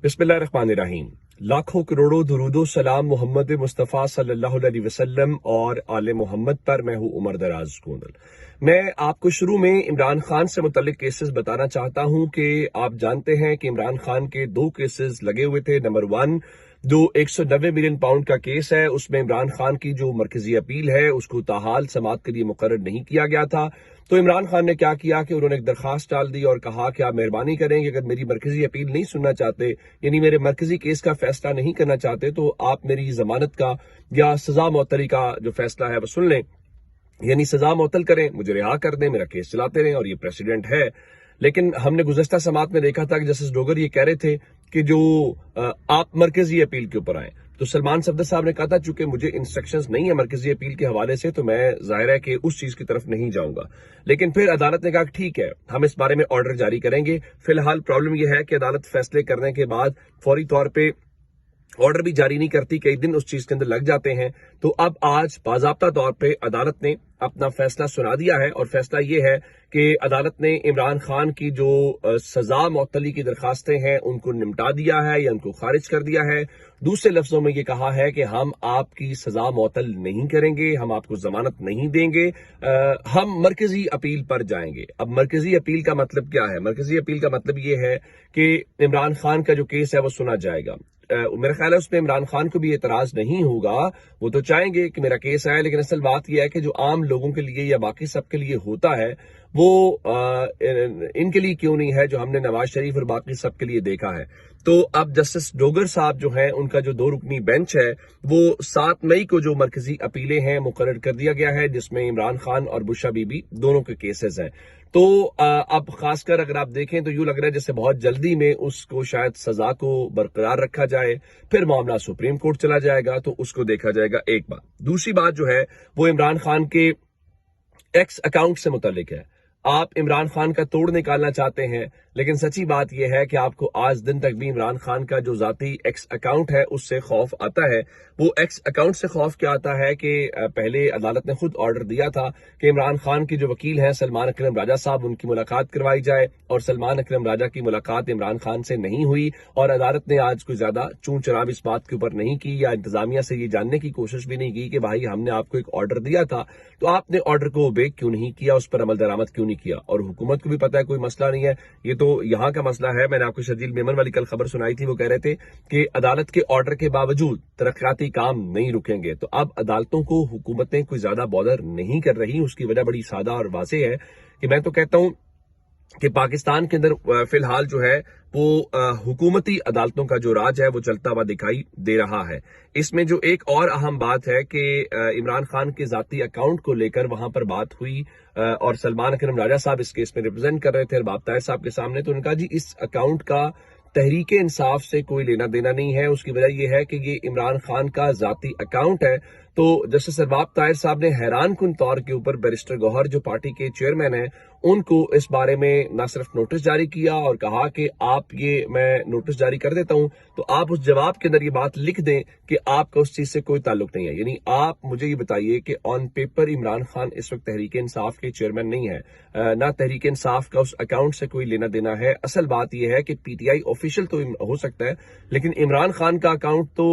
बिस्मिल्लाहिर्रहमानिर्रहीम। लाखों करोड़ों दुरूदो सलाम मोहम्मद मुस्तफ़ा सल्लल्लाहु अलैहि वसल्लम और आले मोहम्मद पर। मैं हूँ उमर दराज गोंदल। मैं आपको शुरू में इमरान खान से मुतल्लिक केसेस बताना चाहता हूँ कि आप जानते हैं कि इमरान खान के 2 केसेस लगे हुए थे। नंबर 1, जो 190 मिलियन पाउंड का केस है, उसमें इमरान खान की जो मरकजी अपील है उसको ताहाल समाअत के लिए मुकर्रर नहीं किया गया था। तो इमरान खान ने क्या किया कि उन्होंने एक दरखास्त डाल दी और कहा कि आप मेहरबानी करें कि अगर मेरी मरकजी अपील नहीं सुनना चाहते, यानी मेरे मरकजी केस का फैसला नहीं करना चाहते, तो आप मेरी जमानत का या सजा मुअत्तली का जो फैसला है वो सुन लें, यानी सजा मुअत्तल करें, मुझे रिहा कर दें, मेरा केस चलाते रहें। और ये प्रेसिडेंट है। लेकिन हमने गुज़श्ता समाअत में देखा था कि जस्टिस डोगर ये कह रहे थे कि जो आप मरकजी अपील के ऊपर आए, तो सलमान सफदर साहब ने कहा था चूंकि मुझे इंस्ट्रक्शंस नहीं है मरकजी अपील के हवाले से, तो मैं जाहिर है कि उस चीज की तरफ नहीं जाऊंगा। लेकिन फिर अदालत ने कहा ठीक है, हम इस बारे में ऑर्डर जारी करेंगे। फिलहाल प्रॉब्लम यह है कि अदालत फैसले करने के बाद फौरी तौर पे ऑर्डर भी जारी नहीं करती, कई दिन उस चीज के अंदर लग जाते हैं। तो अब आज बाज़ाब्ता तौर पे अदालत ने अपना फैसला सुना दिया है और फैसला ये है कि अदालत ने इमरान खान की जो सजा मुअत्तली की दरखास्तें हैं उनको निपटा दिया है या उनको खारिज कर दिया है। दूसरे लफ्जों में ये कहा है कि हम आपकी सजा मुअत्तल नहीं करेंगे, हम आपको जमानत नहीं देंगे, हम मरकजी अपील पर जाएंगे। अब मरकजी अपील का मतलब क्या है? मरकजी अपील का मतलब ये है कि इमरान खान का जो केस है वो सुना जाएगा। मेरा ख्याल है उसमें इमरान खान को भी एतराज नहीं होगा। वो तो चाहेंगे कि मेरा केस आए, लेकिन असल बात यह है कि जो आम लोगों के लिए या बाकी सबके लिए होता है वो इनके लिए क्यों नहीं है, जो हमने नवाज शरीफ और बाकी सबके लिए देखा है। तो अब जस्टिस डोगर साहब जो हैं, उनका जो 2 रुकनी बेंच है वो 7 मई को जो मरकजी अपीलें हैं मुकर्रर कर दिया गया है, जिसमें इमरान खान और बुशरा बीबी दोनों के केसेस हैं। तो अब खासकर अगर आप देखें तो यूं लग रहा है जैसे बहुत जल्दी में उसको शायद सजा को बरकरार रखा जाए, फिर मामला सुप्रीम कोर्ट चला जाएगा, तो उसको देखा जाएगा। एक बात। दूसरी बात जो है वो इमरान खान के एक्स अकाउंट से मुतालिक है। आप इमरान खान का तोड़ निकालना चाहते हैं, लेकिन सच्ची बात यह है कि आपको आज दिन तक भी इमरान खान का जो जाती एक्स अकाउंट है उससे खौफ आता है। वो एक्स अकाउंट से खौफ क्या आता है कि पहले अदालत ने खुद ऑर्डर दिया था कि इमरान खान की जो वकील हैं सलमान अकरम राजा साहब, उनकी मुलाकात करवाई जाए, और सलमान अकरम राजा की मुलाकात इमरान खान से नहीं हुई। और अदालत ने आज कोई ज्यादा चूं चराब इस बात के ऊपर नहीं की या इंतजामिया से ये जानने की कोशिश भी नहीं की कि भाई हमने आपको एक ऑर्डर दिया था तो आपने ऑर्डर को ओबे क्यों नहीं किया, उस पर अमल दरामद क्यों नहीं किया। और हुकूमत को भी पता है कोई मसला नहीं है, ये तो यहाँ का मसला है। मैंने आपको शर्जील मेमन वाली कल खबर सुनाई थी, वो कह रहे थे कि अदालत के ऑर्डर के बावजूद तरक्याती काम नहीं रुकेंगे। तो अब अदालतों को हुकूमतें कोई ज्यादा बॉदर नहीं कर रही। उसकी वजह बड़ी सादा और वाज़ेह है कि मैं तो कहता हूं कि पाकिस्तान के अंदर फिलहाल जो है वो हुकूमती अदालतों का जो राज है वो चलता हुआ दिखाई दे रहा है। इसमें जो एक और अहम बात है कि इमरान खान के जाती अकाउंट को लेकर वहां पर बात हुई और सलमान अकरम राजा साहब इस केस में रिप्रेजेंट कर रहे थे अरबाब ताहिर साहब के सामने। तो उनका जी इस अकाउंट का तहरीक इंसाफ से कोई लेना देना नहीं है। उसकी वजह यह है कि ये इमरान खान का जाती अकाउंट है। तो जस्टिस अरबाब ताहिर साहब ने हैरान कुन तौर के ऊपर बैरिस्टर गौहर जो पार्टी के चेयरमैन हैं उनको इस बारे में न सिर्फ नोटिस जारी किया और कहा कि आप ये मैं नोटिस जारी कर देता हूं, तो आप उस जवाब के अंदर ये बात लिख दें कि आपका उस चीज से कोई ताल्लुक नहीं है। यानी आप मुझे ये बताइए कि ऑन पेपर इमरान खान इस वक्त तहरीक इंसाफ के चेयरमैन नहीं है, ना तहरीक इंसाफ का उस अकाउंट से कोई लेना देना है। असल बात यह है कि पीटीआई ऑफिशियल तो हो सकता है, लेकिन इमरान खान का अकाउंट तो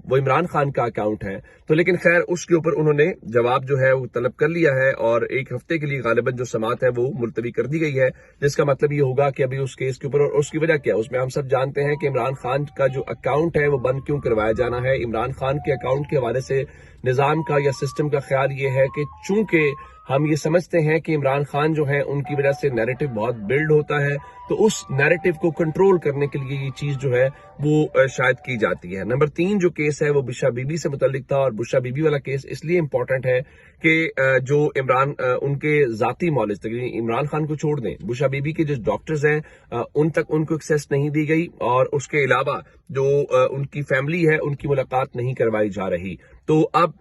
वो इमरान खान का अकाउंट है। तो लेकिन खैर उसके ऊपर उन्होंने जवाब जो है वो तलब कर लिया है और 1 हफ्ते के लिए गालिबन जो समाअत है वो मुलतवी कर दी गई है, जिसका मतलब ये होगा कि अभी उस केस के ऊपर, और उसकी वजह क्या है उसमें हम सब जानते हैं कि इमरान खान का जो अकाउंट है वो बंद क्यों करवाया जाना है। इमरान खान के अकाउंट के हवाले से निजाम का या सिस्टम का ख्याल ये है कि चूंकि हम ये समझते हैं कि इमरान खान जो है उनकी वजह से नैरेटिव बहुत बिल्ड होता है, तो उस नैरेटिव को कंट्रोल करने के लिए ये चीज जो है वो शायद की जाती है। नंबर 3 जो केस है वो बुशरा बीबी से मुतल्लिक था, और बुशरा बीबी वाला केस इसलिए इंपॉर्टेंट है कि जो इमरान उनके जाती मॉलेज तक, इमरान खान को छोड़ दें, बुशरा बीबी के जो डॉक्टर्स हैं उन तक उनको एक्सेस नहीं दी गई, और उसके अलावा जो उनकी फैमिली है उनकी मुलाकात नहीं करवाई जा रही। तो अब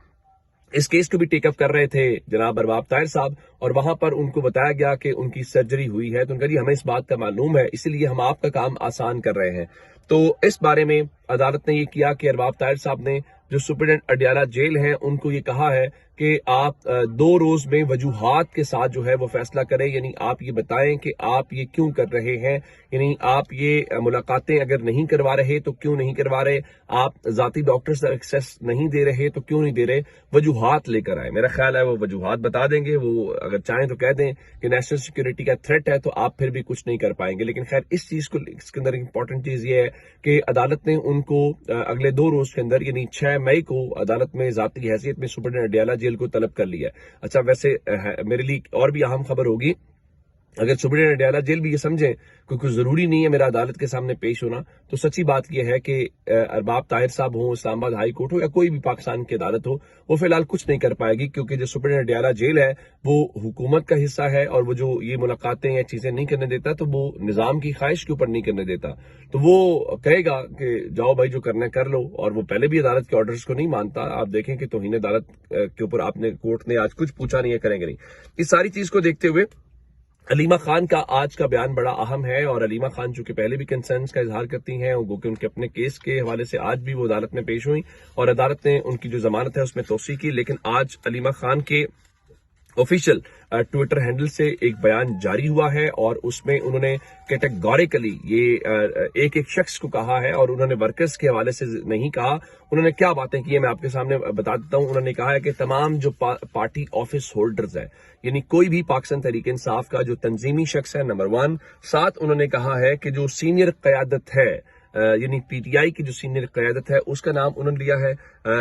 इस केस को भी टेकअप कर रहे थे जनाब अरबाब ताहिर साहब, और वहां पर उनको बताया गया कि उनकी सर्जरी हुई है। तो उनका जी हमें इस बात का मालूम है, इसलिए हम आपका काम आसान कर रहे हैं। तो इस बारे में अदालत ने ये किया कि अरबाब ताहिर साहब ने जो सुप्रीडेंट अडियाला जेल है उनको ये कहा है کہ آپ 2 روز میں وجوہات کے ساتھ جو ہے وہ فیصلہ کریں، یعنی آپ یہ بتائیں کہ آپ یہ کیوں کر رہے ہیں، یعنی آپ یہ ملاقاتیں اگر نہیں کروا رہے تو کیوں نہیں کروا رہے، آپ ذاتی ڈاکٹر سے ایکسیس نہیں دے رہے تو کیوں نہیں دے رہے، وجوہات لے کر آئے. میرا خیال ہے وہ وجوہات بتا دیں گے. وہ اگر چاہیں تو کہہ دیں کہ نیشنل سیکورٹی کا تھریٹ ہے تو آپ پھر بھی کچھ نہیں کر پائیں گے. لیکن خیر اس کے اندر امپورٹنٹ چیز یہ ہے کہ عدالت نے ان کو اگلے 2 روز کے اندر یعنی 6 مئی کو عدالت میں ذاتی حیثیت میں سپرنٹینڈنٹ اڈیالہ جیل کو طلب کر لیا ہے. اچھا ویسے میرے لیے اور بھی اہم خبر ہوگی، اگر سپرنٹینڈنٹ اڈیالہ جیل بھی یہ سمجھیں کہ کوئی ضروری نہیں ہے میرا عدالت کے سامنے پیش ہونا، تو سچی بات یہ ہے کہ ارباب طاہر صاحب ہوں، اسلام آباد ہائی کورٹ ہو یا کوئی بھی پاکستان کی عدالت ہو، وہ فی الحال کچھ نہیں کر پائے گی، کیونکہ جو سپرنٹینڈنٹ اڈیالہ جیل ہے وہ حکومت کا حصہ ہے، اور وہ جو یہ ملاقاتیں یا چیزیں نہیں کرنے دیتا تو وہ نظام کی خواہش کے اوپر نہیں کرنے دیتا. تو وہ کہے گا کہ جاؤ بھائی جو کرنا ہے کر لو، اور وہ پہلے بھی عدالت کے آرڈرز کو نہیں مانتا. آپ دیکھیں کہ توہین عدالت کے اوپر آپ نے کورٹ نے آج کچھ پوچھا نہیں ہے، کریں گے نہیں. اس ساری چیز کو دیکھتے ہوئے علیمہ خان کا آج کا بیان بڑا اہم ہے، اور علیمہ خان چونکہ پہلے بھی کنسرنز کا اظہار کرتی ہیں، وہ کہ ان کے اپنے کیس کے حوالے سے آج بھی وہ عدالت میں پیش ہوئی اور عدالت نے ان کی جو ضمانت ہے اس میں توسیع کی. لیکن آج علیمہ خان کے آفیشیل ٹویٹر ہینڈل سے ایک بیان جاری ہوا ہے، اور اس میں انہوں نے کیٹیگوریکلی یہ ایک شخص کو کہا ہے، اور انہوں نے ورکرز کے حوالے سے نہیں کہا. انہوں نے کیا باتیں کی ہیں میں آپ کے سامنے بتا دیتا ہوں. انہوں نے کہا ہے کہ تمام جو پارٹی آفس ہولڈرز ہیں، یعنی کوئی بھی پاکستان تحریک انصاف کا جو تنظیمی شخص ہے نمبر 1، ساتھ انہوں نے کہا ہے کہ جو سینئر قیادت ہے یعنی پی ٹی آئی کی جو سینئر قیادت ہے اس کا نام انہوں نے لیا ہے.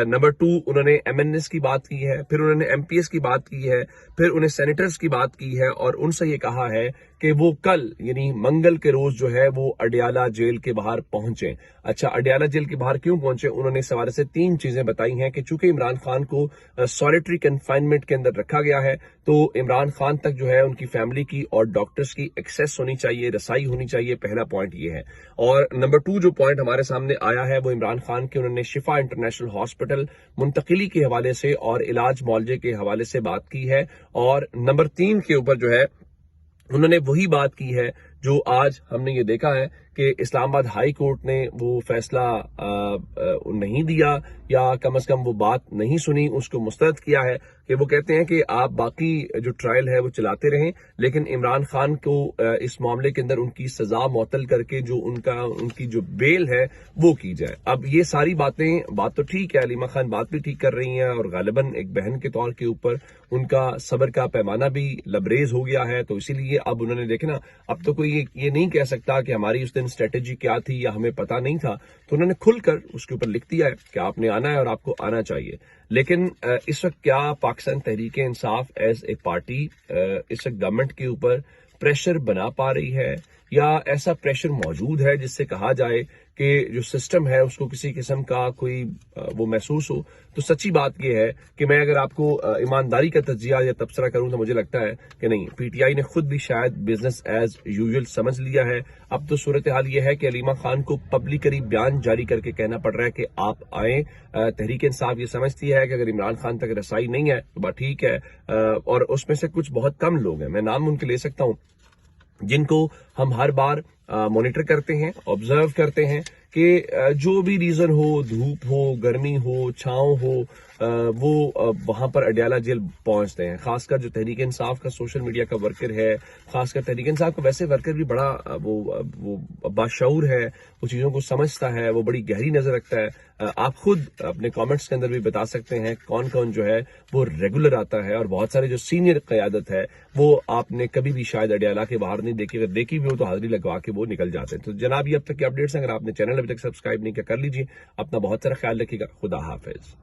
نمبر 2 انہوں نے ایم این ایس کی بات کی ہے، پھر انہوں نے ایم پی ایس کی بات کی ہے، پھر انہیں سینیٹرز کی بات کی ہے، اور ان سے یہ کہا ہے کہ وہ کل یعنی منگل کے روز جو ہے وہ اڈیالہ جیل کے باہر پہنچیں. اچھا اڈیالہ جیل کے باہر کیوں پہنچے؟ انہوں نے اس حوالے سے 3 چیزیں بتائی ہیں کہ چونکہ عمران خان کو سولیٹری کنفائنمنٹ کے اندر رکھا گیا ہے تو عمران خان تک جو ہے ان کی فیملی کی اور ڈاکٹرز کی ایکسیس ہونی چاہیے، رسائی ہونی چاہیے. پہلا پوائنٹ یہ ہے. اور نمبر 2 جو پوائنٹ ہمارے سامنے آیا ہے وہ عمران خان کے انہوں نے شفا انٹرنیشنل ہاسپٹل منتقلی کے حوالے سے اور علاج معالجے کے حوالے سے بات کی ہے. اور نمبر 3 کے اوپر جو ہے انہوں نے وہی بات کی ہے جو آج ہم نے یہ دیکھا ہے کہ اسلام آباد ہائی کورٹ نے وہ فیصلہ نہیں دیا، یا کم از کم وہ بات نہیں سنی، اس کو مسترد کیا ہے کہ وہ کہتے ہیں کہ آپ باقی جو ٹرائل ہے وہ چلاتے رہیں، لیکن عمران خان کو اس معاملے کے اندر ان کی سزا معطل کر کے جو ان کی جو بیل ہے وہ کی جائے. اب یہ ساری بات تو ٹھیک ہے، علیمہ خان بات بھی ٹھیک کر رہی ہیں، اور غالباً ایک بہن کے طور کے اوپر ان کا صبر کا پیمانہ بھی لبریز ہو گیا ہے. تو اسی لیے اب انہوں نے دیکھنا، اب تو کوئی یہ نہیں کہہ سکتا کہ ہماری اس دن اسٹریٹجی کیا تھی یا ہمیں پتا نہیں تھا. تو انہوں نے کھل کر اس کے اوپر لکھ دیا ہے کہ آپ نے آنا ہے اور آپ کو آنا چاہیے. لیکن اس وقت کیا Pakistan Tehreek Insaf as a party اس وقت گورنمنٹ کے اوپر پریشر بنا پا رہی ہے، یا ایسا پریشر موجود ہے جس سے کہا جائے کہ جو سسٹم ہے اس کو کسی قسم کا کوئی وہ محسوس ہو؟ تو سچی بات یہ ہے کہ میں اگر آپ کو ایمانداری کا تجزیہ یا تبصرہ کروں تو مجھے لگتا ہے کہ نہیں، پی ٹی آئی نے خود بھی شاید بزنس ایز یوزول سمجھ لیا ہے. اب تو صورتحال یہ ہے کہ علیمہ خان کو پبلکلی بیان جاری کر کے کہنا پڑ رہا ہے کہ آپ آئیں. تحریک انصاف یہ سمجھتی ہے کہ اگر عمران خان تک رسائی نہیں ہے تو بات ٹھیک ہے، اور اس میں سے کچھ بہت کم لوگ ہیں، میں نام ان کے لے سکتا ہوں، جن کو ہم ہر بار مانیٹر کرتے ہیں، آبزرو کرتے ہیں کہ جو بھی ریزن ہو، دھوپ ہو، گرمی ہو، چھاؤں ہو، وہ وہاں پر اڈیالہ جیل پہنچتے ہیں. خاص کر جو تحریک انصاف کا سوشل میڈیا کا ورکر ہے، خاص کر تحریک انصاف کا ویسے ورکر بھی بڑا وہ باشعور ہے، وہ چیزوں کو سمجھتا ہے، وہ بڑی گہری نظر رکھتا ہے. آپ خود اپنے کامنٹس کے اندر بھی بتا سکتے ہیں کون کون جو ہے وہ ریگولر آتا ہے، اور بہت سارے جو سینئر قیادت ہے وہ آپ نے کبھی بھی شاید اڈیالہ کے باہر نہیں دیکھی، اگر دیکھی بھی ہو تو حاضری لگوا کے وہ نکل جاتے ہیں. تو جناب یہ اب تک کے اپڈیٹس ہیں، اگر آپ نے چینل ابھی تک سبسکرائب نہیں کیا کر لیجیے. اپنا بہت سارا خیال رکھیے گا. خدا حافظ.